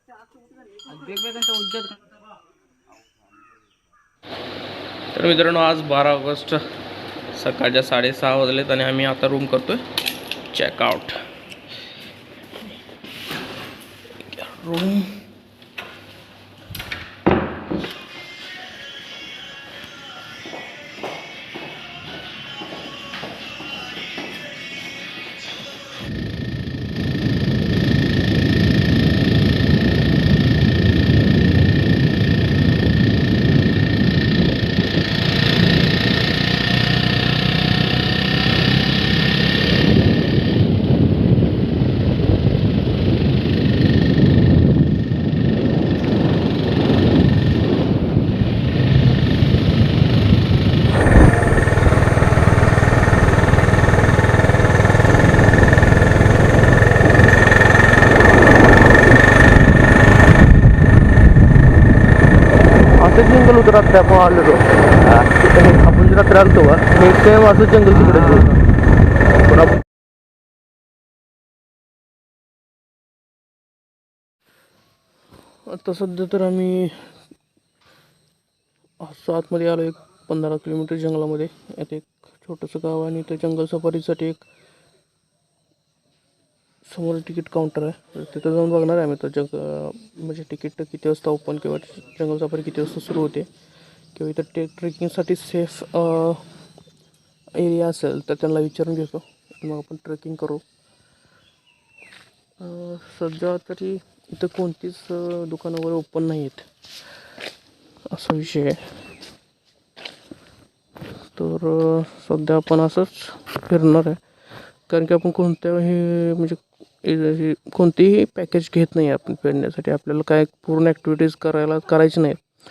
तर मित्रांनो आज 12 ऑगस्ट सकाळच्या 6:30 वाजलेत आणि आम्ही आता रूम करतोय चेकआउट. रूम जंगल होतं रात्री आपण आलेलो. आपण जे रात्री आलतो का नेक्स्ट टाइम असं जंगल तिकडे पण आपण आता सध्या तर आम्ही असं आतमध्ये आलो. एक 15 किलोमीटर जंगलामध्ये. यात एक छोटंसं गाव आणि त्या जंगल सफारीसाठी एक समोर तिकीट काउंटर आहे. तिथं जाऊन बघणार आहे आम्ही तर म्हणजे तिकीट किती वाजता ओपन किंवा जंगल सफारी किती वाजता सुरू होते किंवा इथं ट्रेकिंगसाठी सेफ एरिया असेल तर त्यांना विचारून घेतो. मग आपण ट्रेकिंग करू. सध्या तरी इथं कोणतीच दुकानं वगैरे ओपन नाही आहेत असा विषय आहे. तर सध्या आपण असंच फिरणार आहे कारण की आपण कोणत्याही म्हणजे कोणतेही पॅकेज घेत नाही आपण फिरण्यासाठी. आपल्याला काय पूर्ण ॲक्टिव्हिटीज करायची नाहीत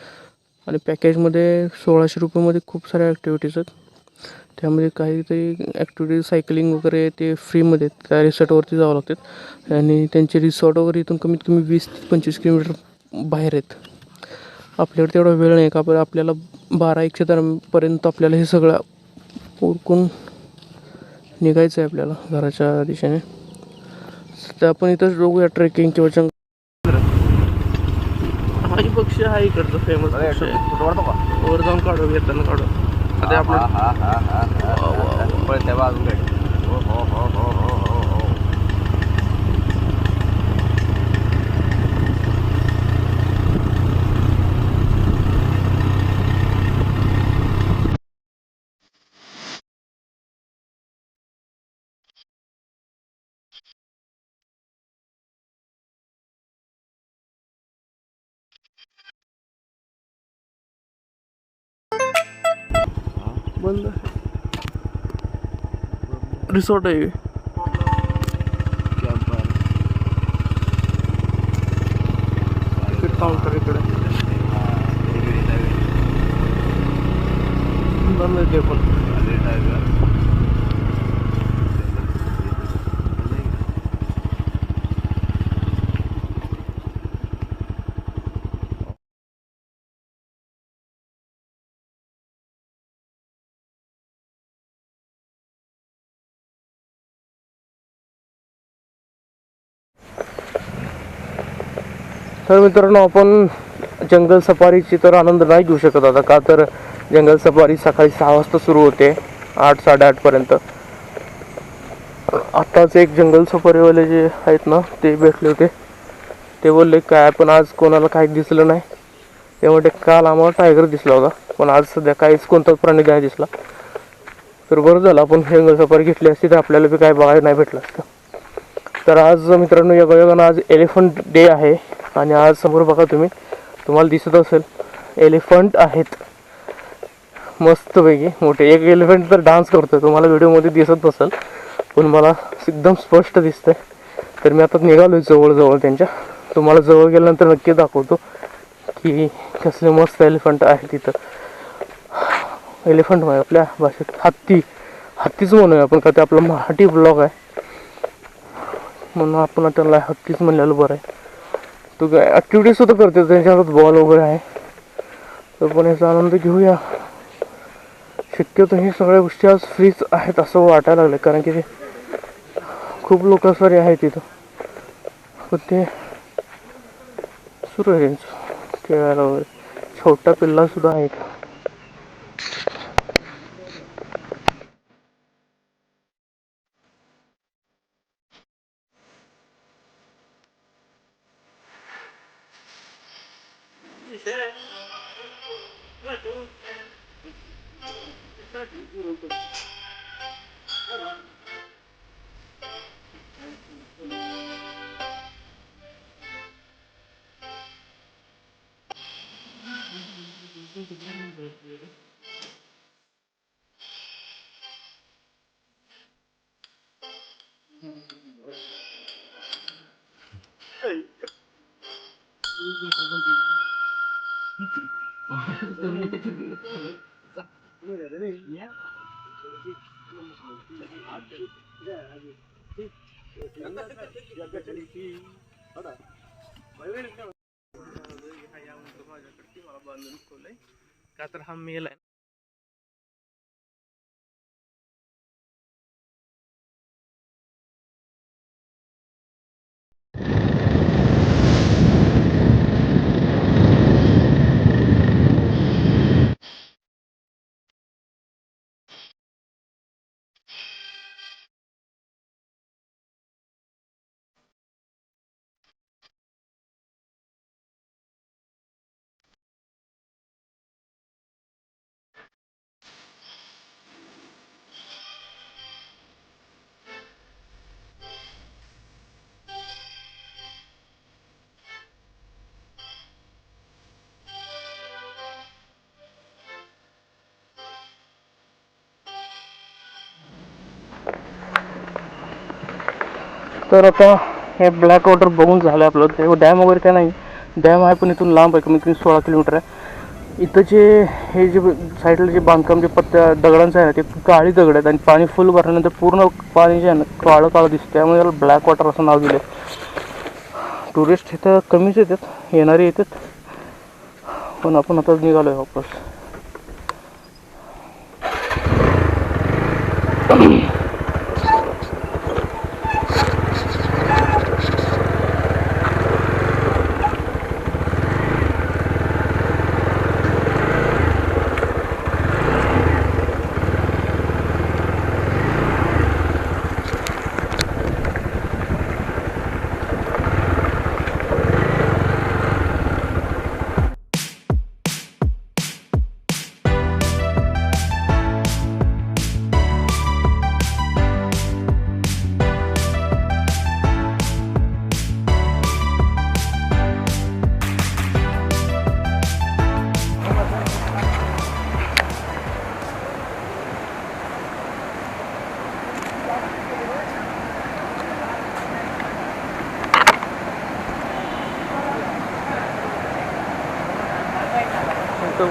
आणि पॅकेजमध्ये 1600 रुपयेमध्ये खूप साऱ्या ॲक्टिव्हिटीज आहेत. त्यामध्ये काहीतरी ॲक्टिव्हिटीज सायकलिंग वगैरे ते फ्रीमध्ये त्या रिसॉर्टवरती जावं लागतात आणि त्यांचे रिसॉर्ट वगैरे इथून कमीत कमी 20-25 किलोमीटर बाहेर आहेत. आपल्याकडे तेवढा वेळ नाही का आपल्याला 12-1च्या दरम्यानपर्यंत आपल्याला हे सगळं उरकून निघायचं आहे आपल्याला घराच्या दिशेने. तर आपण इथंच बघूया ट्रेकिंग किंवा जंगल. हा पक्षी हा इकडचा फेमस पक्षी आहे. वर जाऊन काढू येताना काढू. आता बंद रिसॉर्ट आहे. काउंटर इकडे बंद आहे ते पण. तर मित्रांनो आपण जंगल सफारीची तर आनंद नाही घेऊ शकत आता. का तर जंगल सफारी सकाळी 6 वाजता सुरू होते 8-8:30पर्यंत. आत्ताच एक जंगल सफारीवाले जे आहेत ना ते भेटले होते. ते बोलले काय पण आज कोणाला काही दिसलं नाही. त्यामुळे काल आम्हाला टायगर दिसला होता पण आज सध्या काहीच कोणताच प्राणी नाही दिसला. तर बरं झालं आपण जंगल सफारी घेतली असती तर आपल्याला बी काय बघायला नाही भेटलं असतं. तर आज मित्रांनो योगायोगानं आज एलिफंट डे आहे आणि आज समोर बघा तुम्हाला दिसत असेल एलिफंट आहेत मस्तपैकी मोठे. एक एलिफंट तर डान्स करतोय तुम्हाला व्हिडिओमध्ये दिसत नसेल पण मला एकदम स्पष्ट दिसतंय. तर मी आता निघालोय जवळ त्यांच्या. तुम्हाला जवळ गेल्यानंतर नक्की दाखवतो की कसले मस्त एलिफंट आहे तिथं. एलिफंट म्हणजे आपल्या भाषेत हत्तीच म्हणूया आपण का ते आपला मराठी ब्लॉग आहे म्हणून आपण त्याला हत्तीच म्हणलेलं बरं आहे. तो काय ॲक्टिव्हिटीज सुद्धा करते त्यांच्या हातात बॉल वगैरे आहे. तर पण याचा आनंद घेऊया. शक्यतो ही सगळ्या गोष्टी आज फ्रीच आहेत असं वाटायला लागलं कारण की ते खूप लोक सारे आहेत तिथं पण ते सुरू आहे यांचं खेळायला वगैरे. छोटा पिल्ला सुद्धा आहे. का तर हा मेल आहे. तर आता हे ब्लॅक वॉटर बघून झालं आपलं. ते डॅम वगैरे काय नाही, डॅम आहे पण इथून लांब आहे, कमीत कमी 16 किलोमीटर आहे. इथं हे जे साईडला जे बांधकाम जे पत्त्या दगडांचं आहे ना, ते काळी दगड आहेत आणि पाणी फुल भरल्यानंतर पूर्ण पाणी जे आहे ना काळं काळं दिसतं, त्यामुळे याला ब्लॅक वॉटर असं नाव दिलं. टुरिस्ट इथं कमीच येतात, येणारे येतात, पण आपण आता निघालो आहे वापस.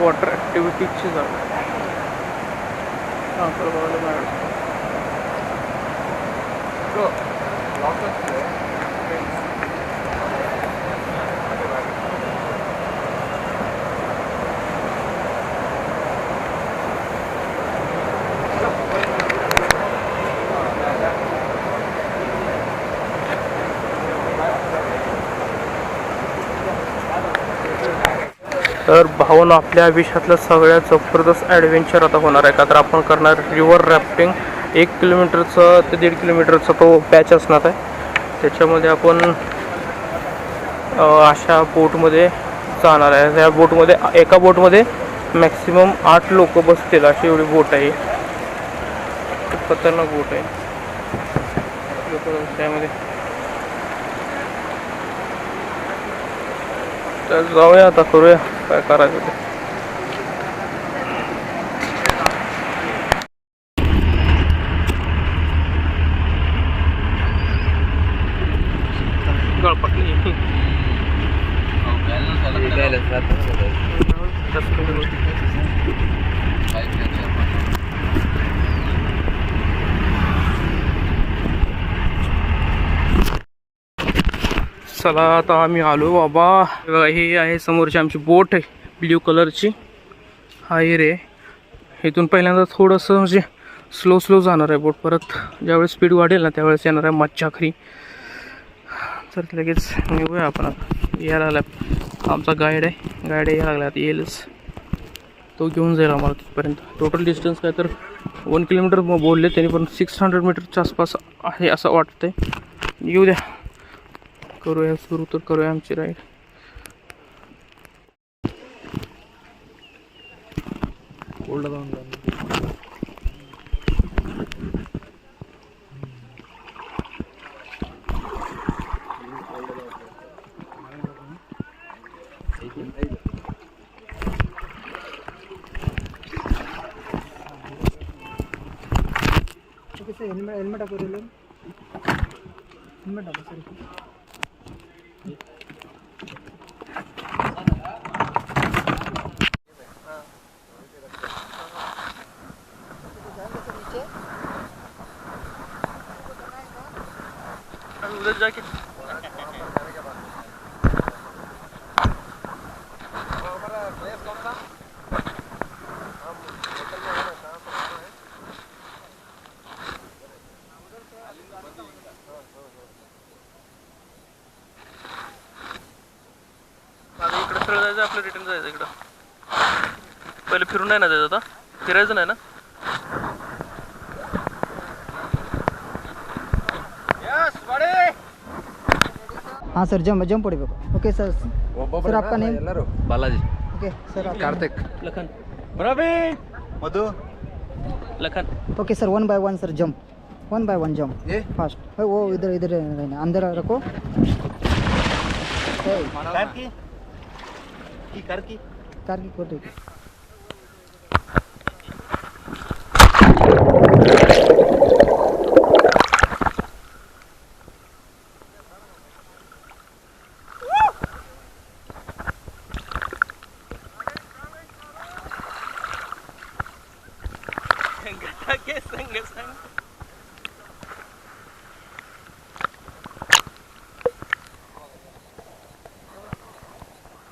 वॉटर ॲक्टिव्हिटीजची जागा तर भावना आपल्या आयुष्यातलं सगळ्यात जबरदस्त ॲडव्हेंचर आता होणार आहे. का तर आपण करणार रिव्हर रॅफ्टिंग. 1 किलोमीटरचं ते 1.5 किलोमीटरचा तो पॅच असणार आहे. त्याच्यामध्ये आपण अशा बोटमध्ये जाणार आहे. ह्या बोटमध्ये एका बोटमध्ये मॅक्सिमम 8 लोक बसतील अशी एवढी बोट आहे. खूप खतरनाक बोट आहे. त्यामध्ये तर जाऊया आता, करूया काय करायचं ते. चला आता आम्ही आलो बाबा. हे आहे समोरची आमची बोट आहे ब्ल्यू कलरची. हा एरिया आहे. इथून पहिल्यांदा थोडंसं म्हणजे स्लो जाणार आहे बोट. परत ज्यावेळेस स्पीड वाढेल ना त्यावेळेस येणार आहे मच्छाखरी. तर लगेच निघूया आपण आता. यायला आमचा गाईड यायला लागला, आता येईलच. तो घेऊन जाईल आम्हाला तिथपर्यंत. टोटल डिस्टन्स काय तर 1 किलोमीटर बोलले त्यांनी, पण 600 मीटरच्या आसपास आहे असं वाटतंय. येऊ द्या, करूया सुरू तर करूया आमची राईड. हेल्मेट टाकू हेल्मेट टाकू सर. उधर जाके इकडे सरळ जायचं, आपलं रिटर्न जायचं. इकडं पहिले फिरून नाही ना जायचं, आता फिरायचं नाही ना. हाँ सर, जंप पड़ेगा. Okay sir. सर आपका name? Balaji. Okay sir. Kartik. Lakhan. Praveen. Madhu. Lakhan. Okay sir, 1 by 1 sir, jump. 1 by 1 jump. ये फास्ट. वो इधर रहना, अंदर रखो. कार की कोटे.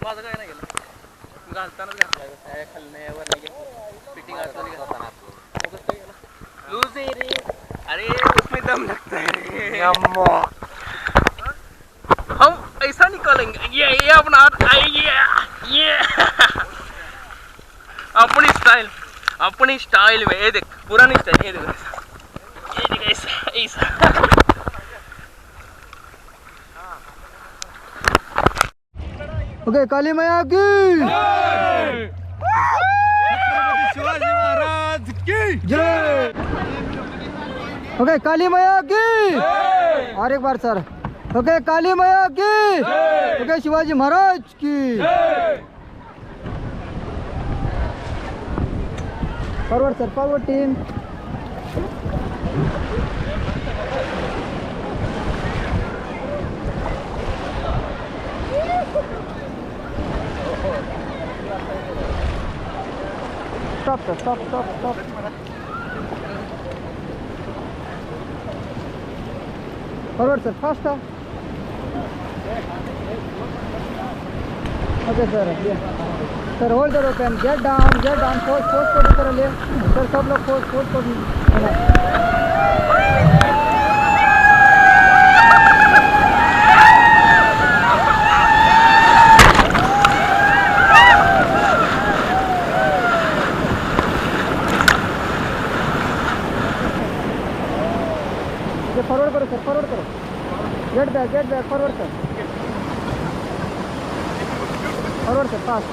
माझं काय नाही गेलं, घालतानाच घातलाय. काय खाल्लं नाही, वर नाही गेलं, फिटिंग असताना लूज आहे रे. अरे उसमें दम लगता है रे. हम ऐसा निकालेंगे. ये अपना ये अपनी स्टाइल में. ये देख, पुरानी स्टाइल. ये देख ऐसा. ओके, काली मैया की शिवाजी महाराज की जय. ओके, काली मैया की. और एक बार सर. ओके, काली मैया की. ओके, शिवाजी महाराज की. Forward sir, forward team. Stop sir, stop. Forward sir, faster. Okay sir, yeah. Sir, hold the rope and get down, force को भी तरह ले. Sir, सब लोग force को भी. फॉरवर्ड करो सर, फॉरवर्ड करो. Get back, forward sir. Forward sir, fast.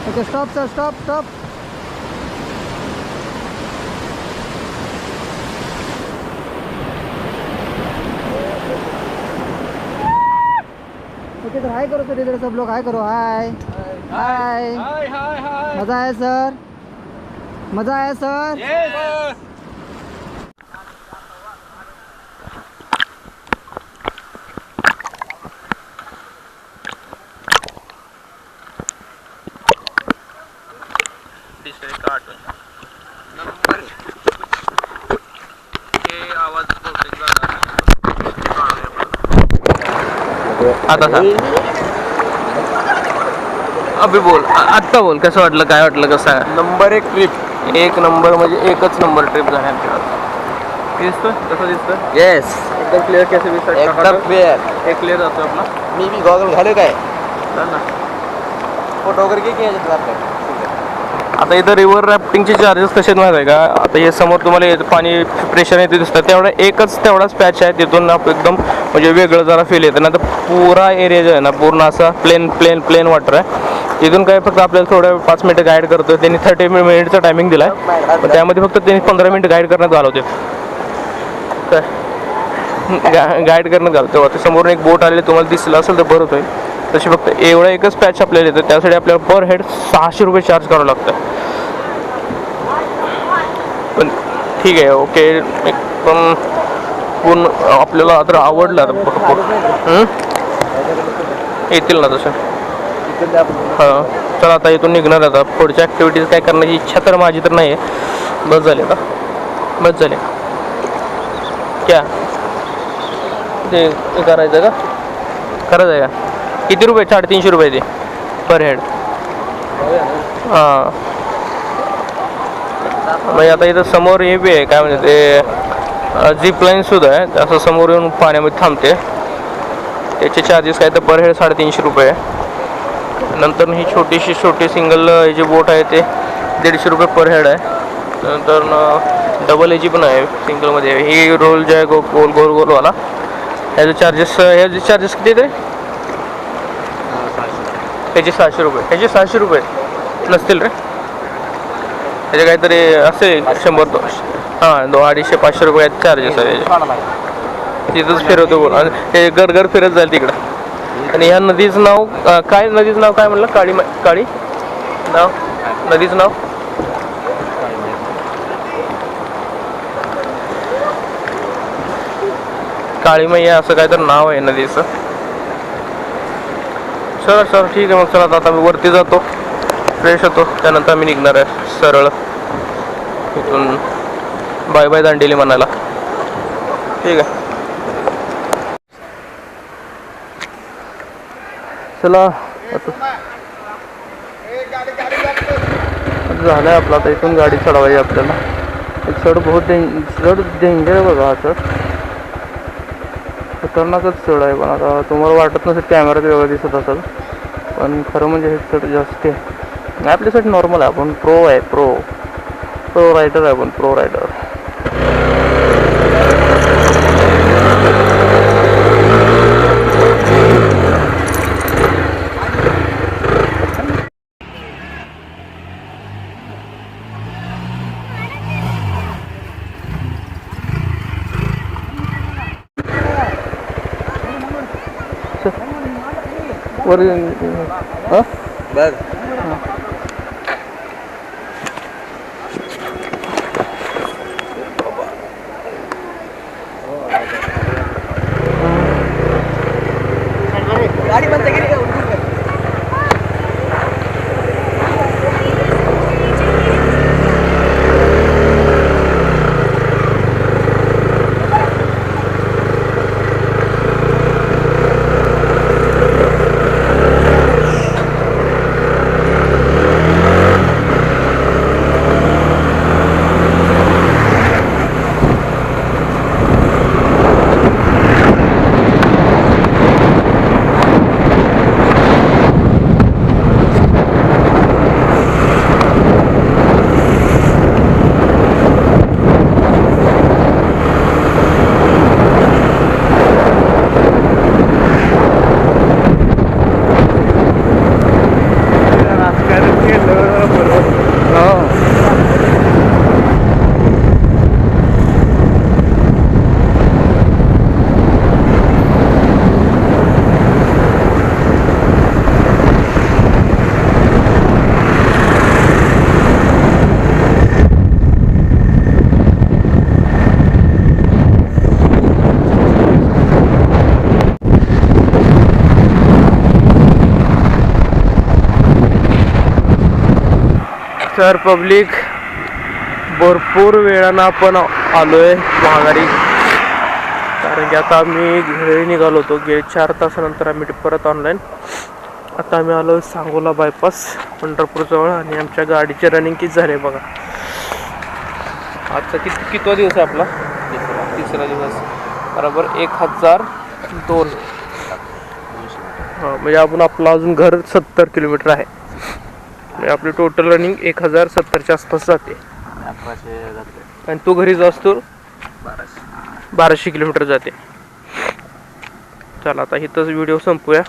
Okay, stop sir, stop. Okay sir, hi करो सर. इधर सब लोग हाय करो. हाय. मजा आया सर. आता अभि बोल, आत्ता बोल, कसं वाटलं, काय वाटलं, कसं आहे? Number 1 trip. 1 नंबर म्हणजे एकच नंबर ट्रिप झाली आमच्या. दिसतोय कसं दिसतोय? येस, एकदम क्लिअर. कसे दिसतात? एकदम क्लिअर. एक क्लिअर जातो आपला. मी बी गॉगल घालू काय? फोटो वगैरे घे की याच्यात आपल्याला. आता इथं रिव्हर रॅफ्टिंगचे चार्जेस कसे माहीत आहे का? आता हे समोर तुम्हाला हे पाणी प्रेशर येते दिसतं, तेवढाच पॅच आहे, तिथून एकदम म्हणजे वेगळं जरा फील येतं ना. तर पुरा एरिया जो आहे ना पूर्ण असा प्लेन वाटर आहे. इथून काय फक्त आपल्याला थोडं 5 मिनिटं गाईड करतो. त्यांनी 30 मिनिटचा टायमिंग दिला आहे, पण त्यामध्ये फक्त त्यांनी 15 मिनिटं गाईड करण्यात घालवते. काय गाईड करण्यात घालतो. आता समोरून एक बोट आलेली तुम्हाला दिसलं असेल तर बरं होईल. तशी फक्त एकच पॅच आपल्याला येतं, त्यासाठी आपल्याला पर हेड 600 रुपये चार्ज करावं लागतं. पण ठीक आहे, ओके. पण पूर्ण आपल्याला तर आवडलं आता भरपूर. येतील ना तसं. हां, चला आता इथून निघणार. आता पुढच्या ॲक्टिव्हिटीज काय करण्याची इच्छा तर माझी तर नाही आहे. बस झाले का? बस झाले क्या ते करायचं का? करायचं आहे का? किती रुपये? 350 रुपये ते पर हेड. हां, म्हणजे आता इथं समोर हे बी आहे, काय म्हणजे ते झिप लाईन सुद्धा आहे. असं समोर येऊन पाण्यामध्ये थांबते. त्याचे चार्जेस काय तर पर हेड 350 रुपये आहे. नंतर ही छोटी सिंगल ही जी बोट आहे ते 150 रुपये पर हेड आहे. नंतर डबल याची पण आहे सिंगलमध्ये. ही रोल जे आहे गोलवाला, ह्याचे चार्जेस किती ते? ह्याचे 600 रुपये. ह्याचे 600 रुपये नसतील रे. ह्याचे काहीतरी असेल 100 हां, 200-500 रुपये चार्जेस आहे त्याचे. तिथंच फिरवतो बोल आणि हे घर फिरत जाईल तिकडं. आणि ह्या नदीचं नाव काय? नदीचं नाव काय म्हणलं? काळी नाव नदीचं नाव काळी मैया असं काय तर नाव आहे नदीचं. सर ठीक आहे. मग चला आता मी वरती जातो, फ्रेश होतो, त्यानंतर मी निघणार आहे सरळ इथून बाय दांडेली म्हणायला. ठीक आहे, चला आता झालं आहे आपलं. आता इथून गाडी चढवायची आपल्याला. एक चढ बहुत डेंजर आहे बघा. हा चढ खतरनाकच चढ आहे, पण आता तुम्हाला वाटत नसेल, कॅमेऱ्यात वेगळं दिसत असेल, पण खरं म्हणजे हे चढ जास्त आहे. आपल्यासाठी नॉर्मल आहे. आपण प्रो रायडर आहे. आपण प्रो रायडर. वर बघ गाडी बंद केली का? तर पब्लिक भरपूर वेळानं आपण आलोय महागारी, कारण की आता आम्ही घरी निघालो होतो. 4 तासानंतर आम्ही परत ऑनलाईन. आता आम्ही आलो सांगोला बायपास पंढरपूरजवळ, आणि आमच्या गाडीचे रनिंग किती झाले बघा. आजचा कितवा दिवस आहे आपला? तिसरा दिवस. बरोबर 1002. हां, म्हणजे आपण आपलं अजून घर 70 किलोमीटर आहे. म्हणजे आपली टोटल रनिंग 1070च्या आसपास जाते. 1100 जाते. आणि तू घरी जास तर 1200 किलोमीटर जाते. चला आता इथंच व्हिडिओ संपूया.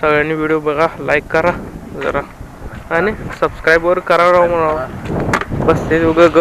सगळ्यांनी व्हिडिओ बघा, लाईक करा जरा आणि सबस्क्राईब वर करा राव म्हणा. बस ते